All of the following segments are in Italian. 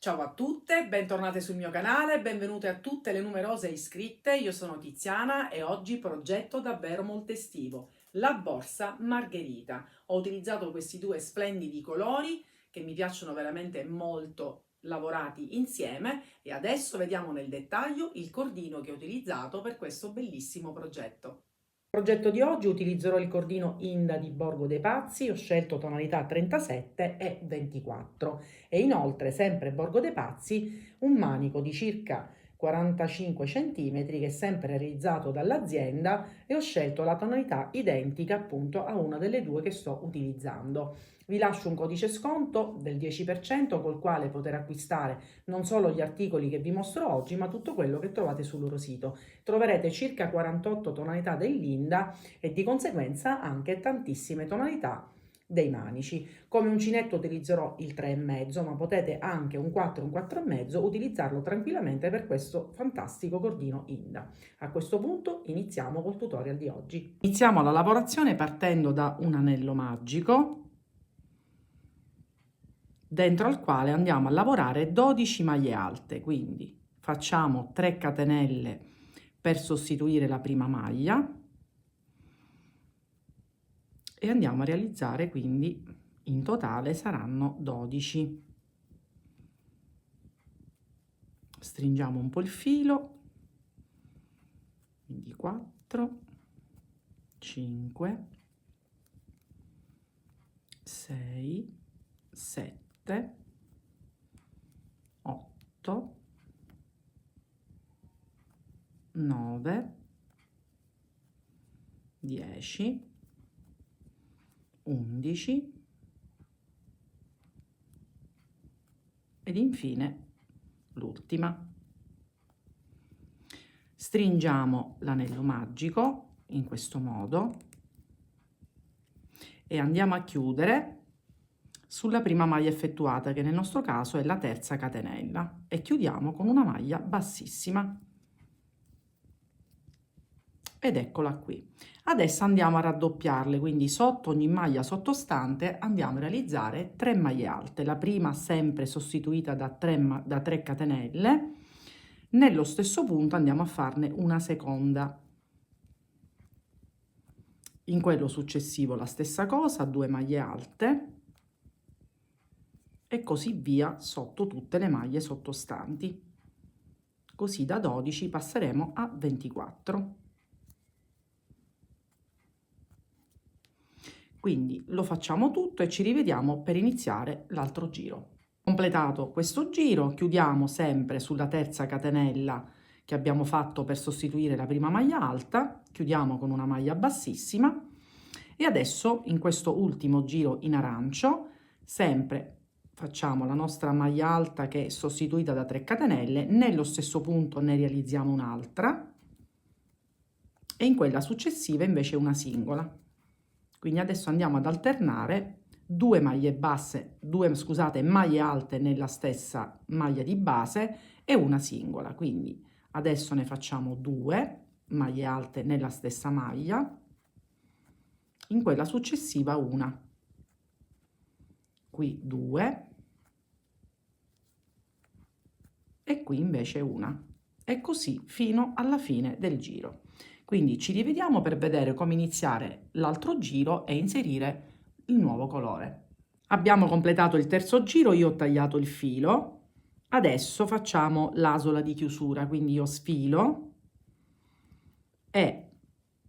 Ciao a tutte, bentornate sul mio canale, benvenute a tutte le numerose iscritte. Io sono Tiziana e oggi progetto davvero molto estivo, la borsa Margherita. Ho utilizzato questi due splendidi colori che mi piacciono veramente molto lavorati insieme e adesso vediamo nel dettaglio il cordino che ho utilizzato per questo bellissimo progetto. Progetto di oggi utilizzerò il cordino Inda di Borgo dei Pazzi, ho scelto tonalità 37 e 24 e inoltre sempre Borgo dei Pazzi un manico di circa 45 cm che è sempre realizzato dall'azienda e ho scelto la tonalità identica appunto a una delle due che sto utilizzando. Vi lascio un codice sconto del 10% col quale poter acquistare non solo gli articoli che vi mostro oggi ma tutto quello che trovate sul loro sito. Troverete circa 48 tonalità dell'Inda e di conseguenza anche tantissime tonalità dei manici. Come uncinetto utilizzerò il 3,5, ma potete anche un 4 un 4,5 utilizzarlo tranquillamente per questo fantastico cordino Inda. A questo punto iniziamo col tutorial di oggi. Iniziamo la lavorazione partendo da un anello magico dentro al quale andiamo a lavorare 12 maglie alte, quindi facciamo 3 catenelle per sostituire la prima maglia e andiamo a realizzare, quindi in totale saranno 12. Stringiamo un po' il filo, quindi 4, 5, 6, 7, 8, 9, 10, 11 ed infine l'ultima. Stringiamo l'anello magico in questo modo e andiamo a chiudere sulla prima maglia effettuata, che nel nostro caso è la terza catenella, e chiudiamo con una maglia bassissima. Ed eccola qui. Adesso andiamo a raddoppiarle, quindi sotto ogni maglia sottostante andiamo a realizzare 3 maglie alte, la prima sempre sostituita da 3 catenelle, nello stesso punto andiamo a farne una seconda, in quello successivo la stessa cosa, 2 maglie alte e così via sotto tutte le maglie sottostanti, così da 12 passeremo a 24. Quindi lo facciamo tutto e ci rivediamo per iniziare l'altro giro. Completato questo giro, chiudiamo sempre sulla terza catenella che abbiamo fatto per sostituire la prima maglia alta, chiudiamo con una maglia bassissima e adesso in questo ultimo giro in arancio sempre facciamo la nostra maglia alta che è sostituita da 3 catenelle, nello stesso punto ne realizziamo un'altra e in quella successiva invece una singola. Quindi adesso andiamo ad alternare 2 maglie basse, maglie alte nella stessa maglia di base e una singola. Quindi adesso ne facciamo 2 maglie alte nella stessa maglia, in quella successiva una, qui 2 e qui invece una, e così fino alla fine del giro. Quindi ci rivediamo per vedere come iniziare l'altro giro e inserire il nuovo colore. Abbiamo completato il terzo giro, io ho tagliato il filo, adesso facciamo l'asola di chiusura, quindi io sfilo e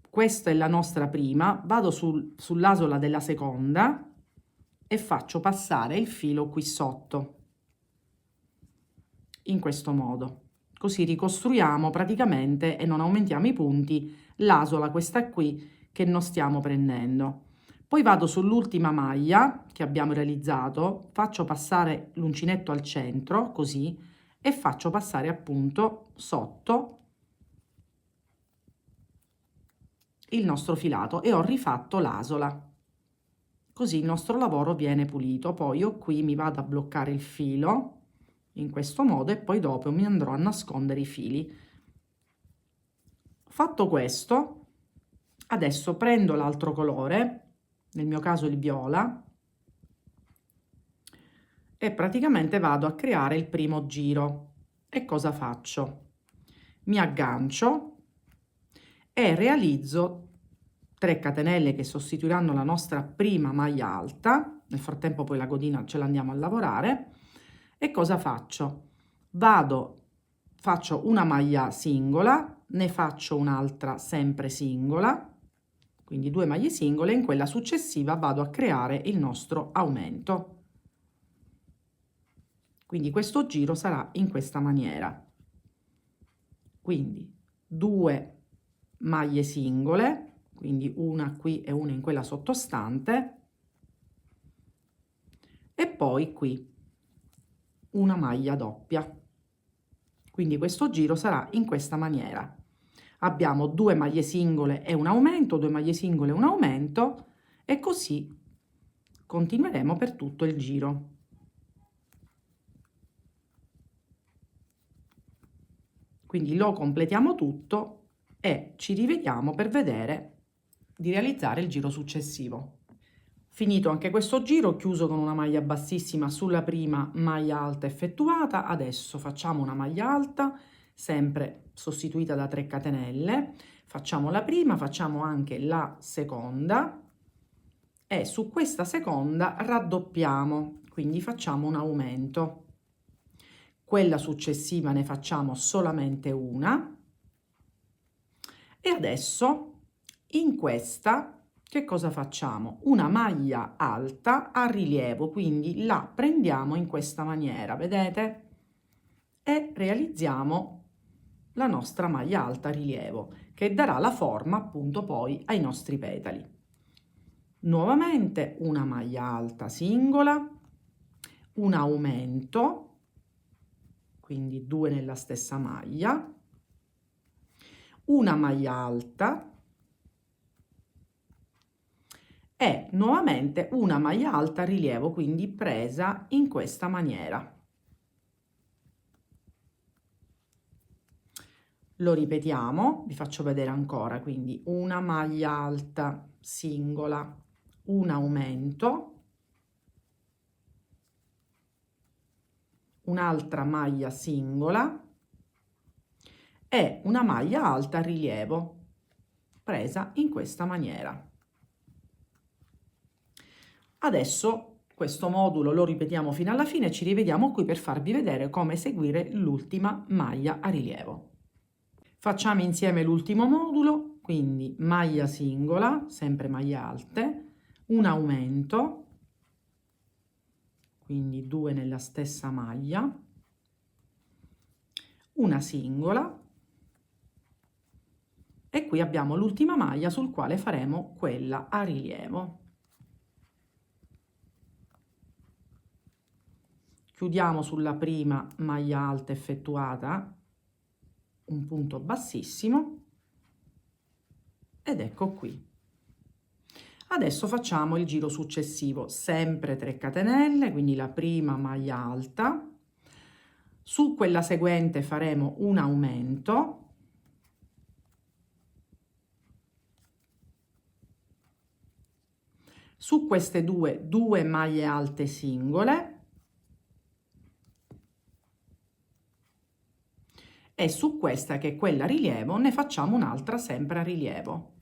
questa è la nostra prima, vado sull'asola della seconda e faccio passare il filo qui sotto, in questo modo. Così ricostruiamo praticamente e non aumentiamo i punti l'asola questa qui che non stiamo prendendo. Poi vado sull'ultima maglia che abbiamo realizzato, faccio passare l'uncinetto al centro così e faccio passare appunto sotto il nostro filato e ho rifatto l'asola. Così il nostro lavoro viene pulito. Poi io qui mi vado a bloccare il filo in questo modo e poi dopo mi andrò a nascondere i fili. Fatto questo, adesso prendo l'altro colore, nel mio caso il viola, e praticamente vado a creare il primo giro. E cosa faccio? Mi aggancio e realizzo 3 catenelle che sostituiranno la nostra prima maglia alta. Nel frattempo poi la codina ce l'andiamo a lavorare. E cosa faccio? Faccio una maglia singola, ne faccio un'altra sempre singola, quindi 2 maglie singole, e in quella successiva vado a creare il nostro aumento. Quindi questo giro sarà in questa maniera. Quindi 2 maglie singole, quindi una qui e una in quella sottostante, e poi qui una maglia doppia. Quindi questo giro sarà in questa maniera. Abbiamo 2 maglie singole e un aumento, 2 maglie singole e un aumento, e così continueremo per tutto il giro. Quindi lo completiamo tutto e ci rivediamo per vedere di realizzare il giro successivo. Finito anche questo giro, chiuso con una maglia bassissima sulla prima maglia alta effettuata, adesso facciamo una maglia alta, sempre sostituita da 3 catenelle, facciamo la prima, facciamo anche la seconda e su questa seconda raddoppiamo, quindi facciamo un aumento. Quella successiva ne facciamo solamente una e adesso in questa che cosa facciamo? Una maglia alta a rilievo, quindi la prendiamo in questa maniera, vedete? E realizziamo la nostra maglia alta a rilievo che darà la forma appunto poi ai nostri petali. Nuovamente una maglia alta singola, un aumento, quindi 2 nella stessa maglia, una maglia alta e nuovamente una maglia alta a rilievo, quindi presa in questa maniera. Lo ripetiamo, vi faccio vedere ancora, quindi una maglia alta singola, un aumento, un'altra maglia singola e una maglia alta a rilievo presa in questa maniera. Adesso questo modulo lo ripetiamo fino alla fine e ci rivediamo qui per farvi vedere come eseguire l'ultima maglia a rilievo. Facciamo insieme l'ultimo modulo, quindi maglia singola, sempre maglie alte, un aumento, quindi 2 nella stessa maglia, una singola e qui abbiamo l'ultima maglia sul quale faremo quella a rilievo. Chiudiamo sulla prima maglia alta effettuata un punto bassissimo ed ecco qui. Adesso facciamo il giro successivo, sempre 3 catenelle, quindi la prima maglia alta, su quella seguente faremo un aumento, su queste due maglie alte singole e su questa che è quella a rilievo ne facciamo un'altra sempre a rilievo.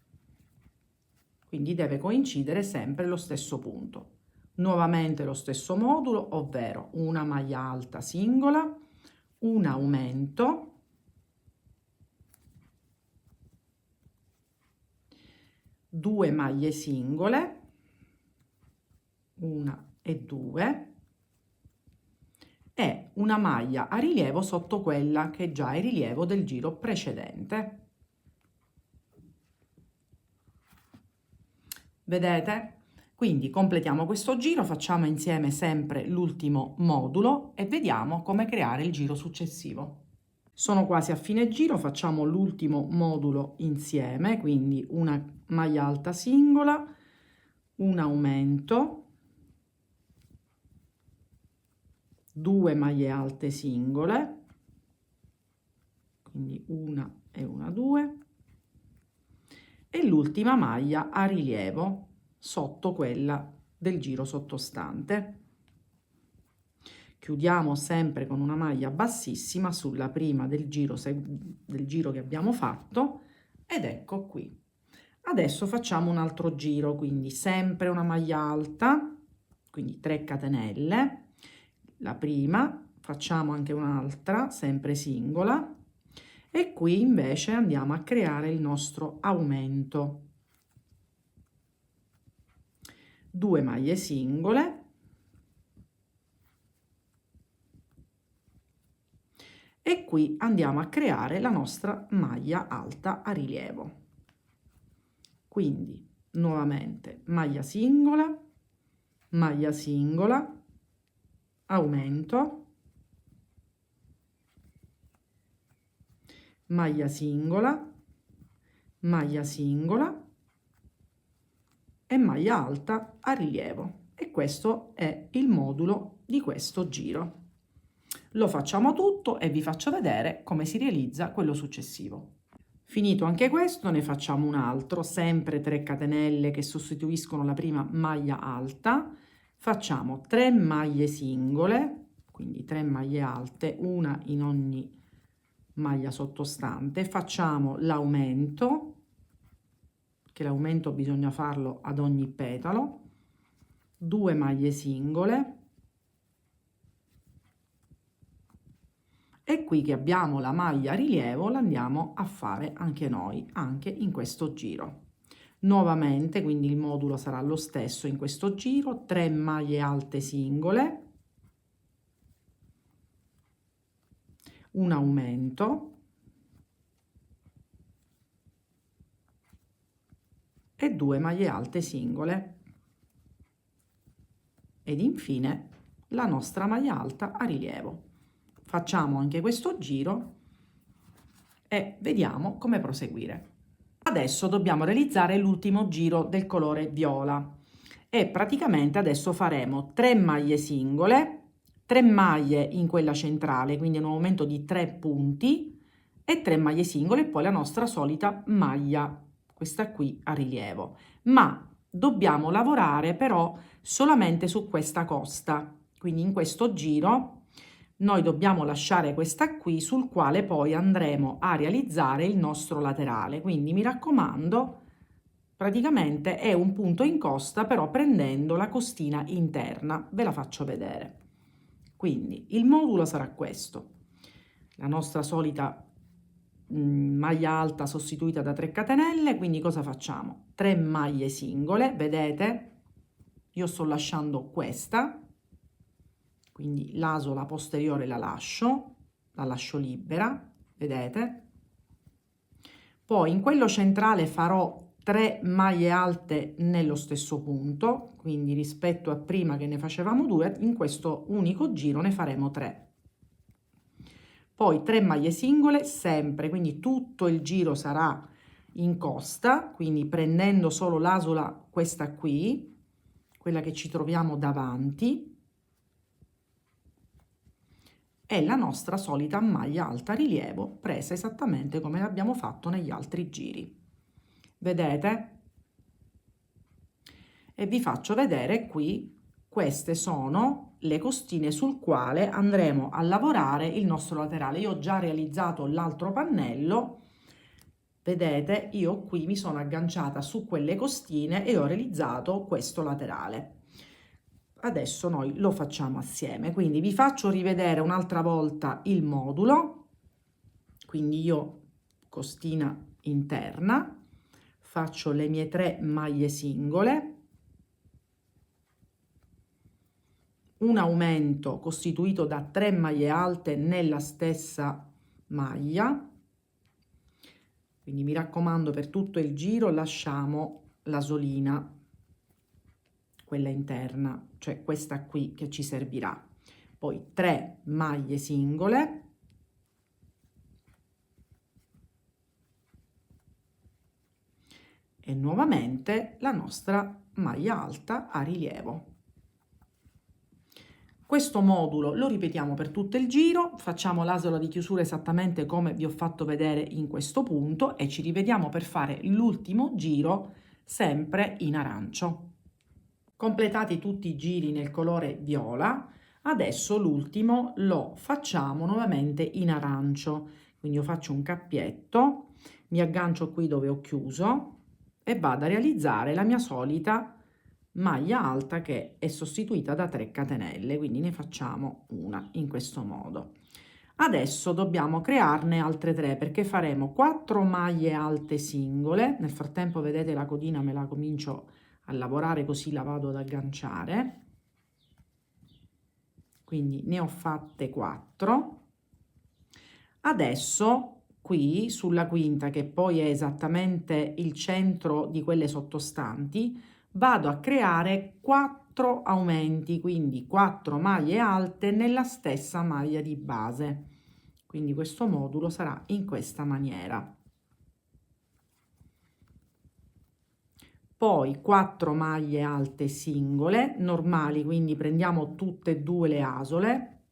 Quindi deve coincidere sempre lo stesso punto. Nuovamente lo stesso modulo, ovvero una maglia alta singola, un aumento, due maglie singole, una e due, e una maglia a rilievo sotto quella che già è rilievo del giro precedente. Vedete? Quindi completiamo questo giro, facciamo insieme sempre l'ultimo modulo e vediamo come creare il giro successivo. Sono quasi a fine giro, facciamo l'ultimo modulo insieme, quindi una maglia alta singola, un aumento, 2 maglie alte singole, quindi una e una, due, e l'ultima maglia a rilievo sotto quella del giro sottostante. chiudiamo sempre con una maglia bassissima sulla prima del giro che abbiamo fatto, ed ecco qui. Adesso facciamo un altro giro, quindi sempre una maglia alta, quindi 3 catenelle, la prima, facciamo anche un'altra, sempre singola, e qui invece andiamo a creare il nostro aumento. 2 maglie singole, e qui andiamo a creare la nostra maglia alta a rilievo. Quindi nuovamente maglia singola, aumento, maglia singola e maglia alta a rilievo. E questo è il modulo di questo giro. Lo facciamo tutto e vi faccio vedere come si realizza quello successivo. Finito anche questo, ne facciamo un altro, sempre 3 catenelle che sostituiscono la prima maglia alta. Facciamo 3 maglie singole, quindi 3 maglie alte, una in ogni maglia sottostante. Facciamo l'aumento, che l'aumento bisogna farlo ad ogni petalo, 2 maglie singole, e qui che abbiamo la maglia a rilievo la andiamo a fare anche noi, anche in questo giro. Nuovamente, quindi il modulo sarà lo stesso in questo giro, 3 maglie alte singole, un aumento e 2 maglie alte singole, ed infine la nostra maglia alta a rilievo. Facciamo anche questo giro e vediamo come proseguire. Adesso dobbiamo realizzare l'ultimo giro del colore viola e praticamente adesso faremo 3 maglie singole, 3 maglie in quella centrale, quindi un aumento di 3 punti, e 3 maglie singole e poi la nostra solita maglia, questa qui a rilievo. Ma dobbiamo lavorare però solamente su questa costa, quindi in questo giro noi dobbiamo lasciare questa qui sul quale poi andremo a realizzare il nostro laterale. Quindi mi raccomando, praticamente è un punto in costa, però prendendo la costina interna. Ve la faccio vedere. Quindi il modulo sarà questo: la nostra solita maglia alta sostituita da 3 catenelle. Quindi cosa facciamo? 3 maglie singole, vedete? Io sto lasciando questa, quindi l'asola posteriore la lascio libera, vedete? Poi in quello centrale farò 3 maglie alte nello stesso punto, quindi rispetto a prima che ne facevamo 2, in questo unico giro ne faremo 3. Poi 3 maglie singole sempre, quindi tutto il giro sarà in costa, quindi prendendo solo l'asola, questa qui, quella che ci troviamo davanti, è la nostra solita maglia alta a rilievo, presa esattamente come l'abbiamo fatto negli altri giri. Vedete? E vi faccio vedere qui, queste sono le costine sul quale andremo a lavorare il nostro laterale. Io ho già realizzato l'altro pannello, vedete, io qui mi sono agganciata su quelle costine e ho realizzato questo laterale. Adesso noi lo facciamo assieme, quindi vi faccio rivedere un'altra volta il modulo. Quindi io costina interna, faccio le mie 3 maglie singole, un aumento costituito da 3 maglie alte nella stessa maglia, quindi mi raccomando, per tutto il giro lasciamo la solina, quella interna, cioè questa qui che ci servirà. Poi 3 maglie singole, e nuovamente la nostra maglia alta a rilievo. Questo modulo lo ripetiamo per tutto il giro, facciamo l'asola di chiusura esattamente come vi ho fatto vedere in questo punto e ci rivediamo per fare l'ultimo giro sempre in arancio. Completati tutti i giri nel colore viola, Adesso l'ultimo lo facciamo nuovamente in arancio, quindi io faccio un cappietto, mi aggancio qui dove ho chiuso e vado a realizzare la mia solita maglia alta che è sostituita da 3 catenelle, quindi ne facciamo una in questo modo. Adesso dobbiamo crearne altre 3 perché faremo 4 maglie alte singole. Nel frattempo vedete la codina me la comincio a lavorare, così la vado ad agganciare. Quindi ne ho fatte 4. Adesso qui sulla quinta, che poi è esattamente il centro di quelle sottostanti, vado a creare 4 aumenti, quindi 4 maglie alte nella stessa maglia di base. Quindi questo modulo sarà in questa maniera. Poi 4 maglie alte singole, normali, quindi prendiamo tutte e due le asole.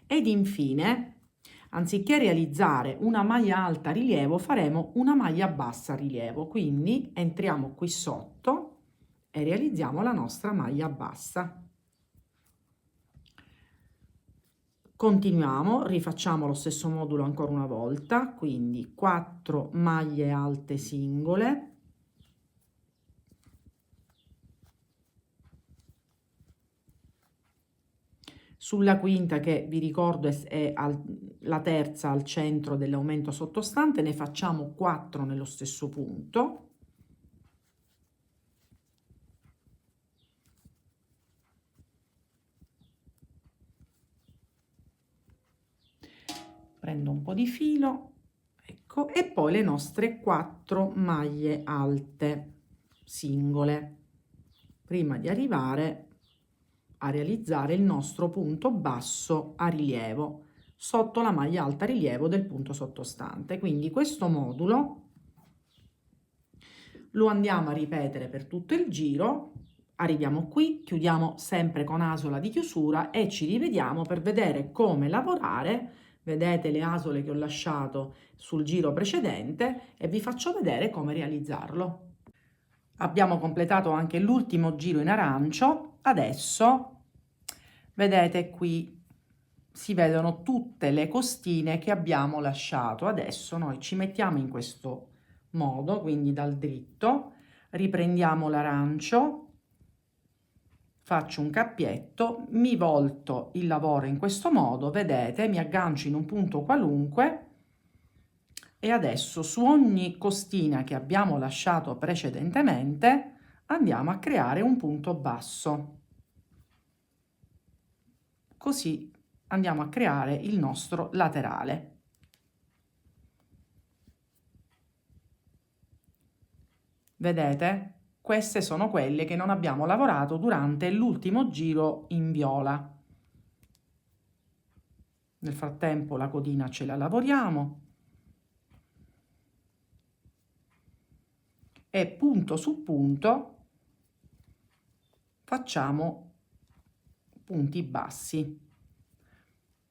Ed infine, anziché realizzare una maglia alta rilievo, faremo una maglia bassa rilievo, quindi entriamo qui sotto e realizziamo la nostra maglia bassa. Continuiamo, rifacciamo lo stesso modulo ancora una volta, quindi 4 maglie alte singole. Sulla quinta, che vi ricordo è la terza al centro dell'aumento sottostante, ne facciamo 4 nello stesso punto. Prendo un po' di filo, ecco, e poi le nostre 4 maglie alte singole, prima di arrivare a realizzare il nostro punto basso a rilievo sotto la maglia alta rilievo del punto sottostante. Quindi questo modulo lo andiamo a ripetere per tutto il giro, arriviamo qui, chiudiamo sempre con asola di chiusura e ci rivediamo per vedere come lavorare. Vedete le asole che ho lasciato sul giro precedente e vi faccio vedere come realizzarlo. Abbiamo completato anche l'ultimo giro in arancio. Adesso vedete qui si vedono tutte le costine che abbiamo lasciato. Adesso noi ci mettiamo in questo modo, quindi dal dritto, riprendiamo l'arancio, faccio un cappietto, mi volto il lavoro in questo modo, vedete, mi aggancio in un punto qualunque e adesso su ogni costina che abbiamo lasciato precedentemente andiamo a creare un punto basso. Così andiamo a creare il nostro laterale. Vedete? Queste sono quelle che non abbiamo lavorato durante l'ultimo giro in viola. Nel frattempo la codina ce la lavoriamo e punto su punto facciamo punti bassi.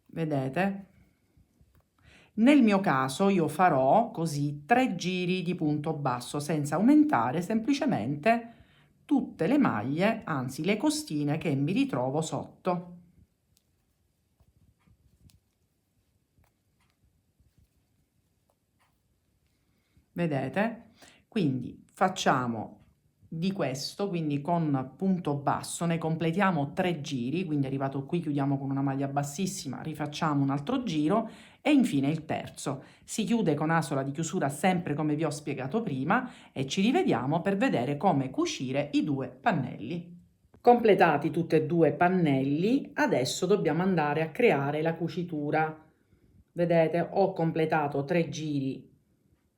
Vedete? Nel mio caso io farò così 3 giri di punto basso senza aumentare, semplicemente tutte le maglie, anzi le costine che mi ritrovo sotto. Vedete? Quindi facciamo di questo, quindi con punto basso ne completiamo 3 giri, quindi arrivato qui chiudiamo con una maglia bassissima, rifacciamo un altro giro e infine il terzo. Si chiude con asola di chiusura sempre come vi ho spiegato prima e ci rivediamo per vedere come cucire i 2 pannelli. Completati tutti e 2 i pannelli, adesso dobbiamo andare a creare la cucitura. Vedete, ho completato 3 giri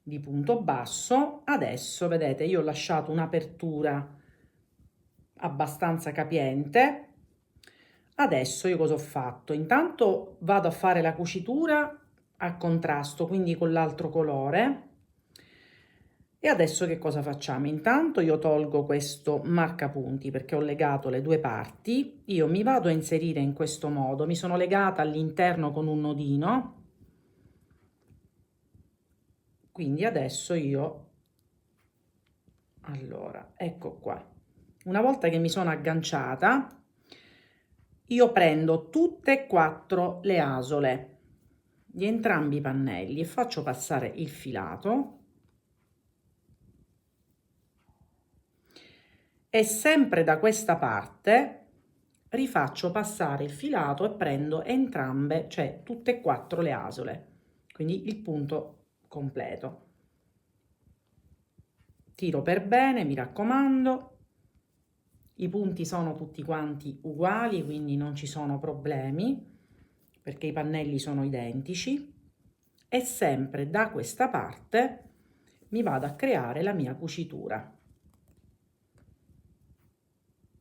di punto basso. Adesso vedete, io ho lasciato un'apertura abbastanza capiente. Adesso io cosa ho fatto? Intanto vado a fare la cucitura a contrasto, quindi con l'altro colore. E adesso che cosa facciamo? Intanto io tolgo questo marcapunti perché ho legato le 2 parti. Io mi vado a inserire in questo modo, mi sono legata all'interno con un nodino. Quindi adesso io, allora, ecco qua, Una volta che mi sono agganciata, io prendo tutte e 4 le asole di entrambi i pannelli e faccio passare il filato, e sempre da questa parte rifaccio passare il filato e prendo entrambe, cioè tutte e 4 le asole, quindi il punto completo. Tiro per bene, mi raccomando. I punti sono tutti quanti uguali, quindi non ci sono problemi perché i pannelli sono identici, e sempre da questa parte mi vado a creare la mia cucitura.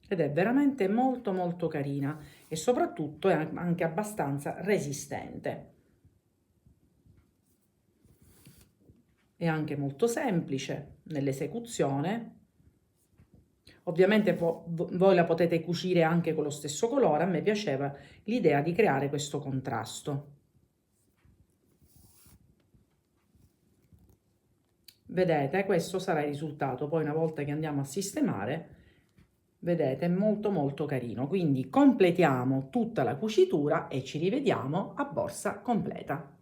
Ed è veramente molto molto carina e soprattutto è anche abbastanza resistente. È anche molto semplice nell'esecuzione. Ovviamente voi la potete cucire anche con lo stesso colore, a me piaceva l'idea di creare questo contrasto. Vedete, questo sarà il risultato, poi una volta che andiamo a sistemare, vedete, è molto molto carino. Quindi completiamo tutta la cucitura e ci rivediamo a borsa completa.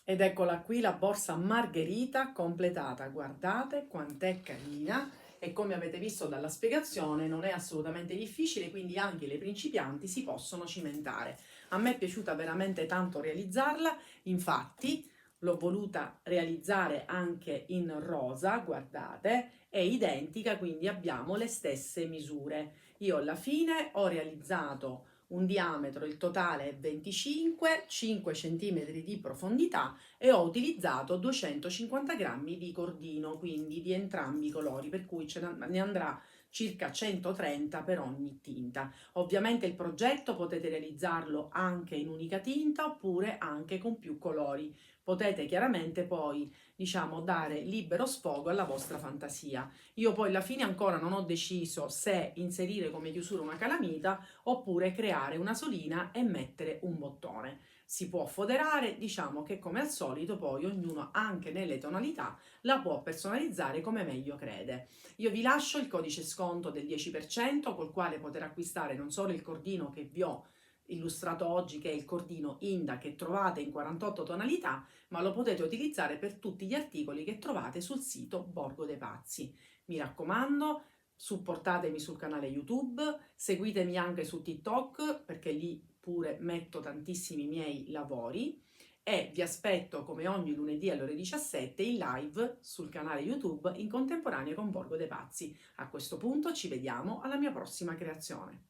Ed eccola qui la borsa Margherita completata, guardate quant'è carina e come avete visto dalla spiegazione non è assolutamente difficile, quindi anche le principianti si possono cimentare. A me è piaciuta veramente tanto realizzarla, infatti l'ho voluta realizzare anche in rosa, guardate, è identica, quindi abbiamo le stesse misure. Io alla fine ho realizzato un diametro, il totale è 25, 5 cm di profondità e ho utilizzato 250 grammi di cordino, quindi di entrambi i colori, per cui ne andrà circa 130 per ogni tinta. Ovviamente il progetto potete realizzarlo anche in unica tinta oppure anche con più colori. Potete chiaramente poi, diciamo, dare libero sfogo alla vostra fantasia. Io poi alla fine ancora non ho deciso se inserire come chiusura una calamita oppure creare una solina e mettere un bottone. Si può foderare, diciamo che come al solito poi ognuno anche nelle tonalità la può personalizzare come meglio crede. Io vi lascio il codice sconto del 10% col quale poter acquistare non solo il cordino che vi ho illustrato oggi, che è il cordino Inda che trovate in 48 tonalità, ma lo potete utilizzare per tutti gli articoli che trovate sul sito Borgo dei Pazzi. Mi raccomando, supportatemi sul canale YouTube, seguitemi anche su TikTok perché lì pure metto tantissimi miei lavori e vi aspetto come ogni lunedì alle ore 17 in live sul canale YouTube in contemporanea con Borgo dei Pazzi. A questo punto ci vediamo alla mia prossima creazione.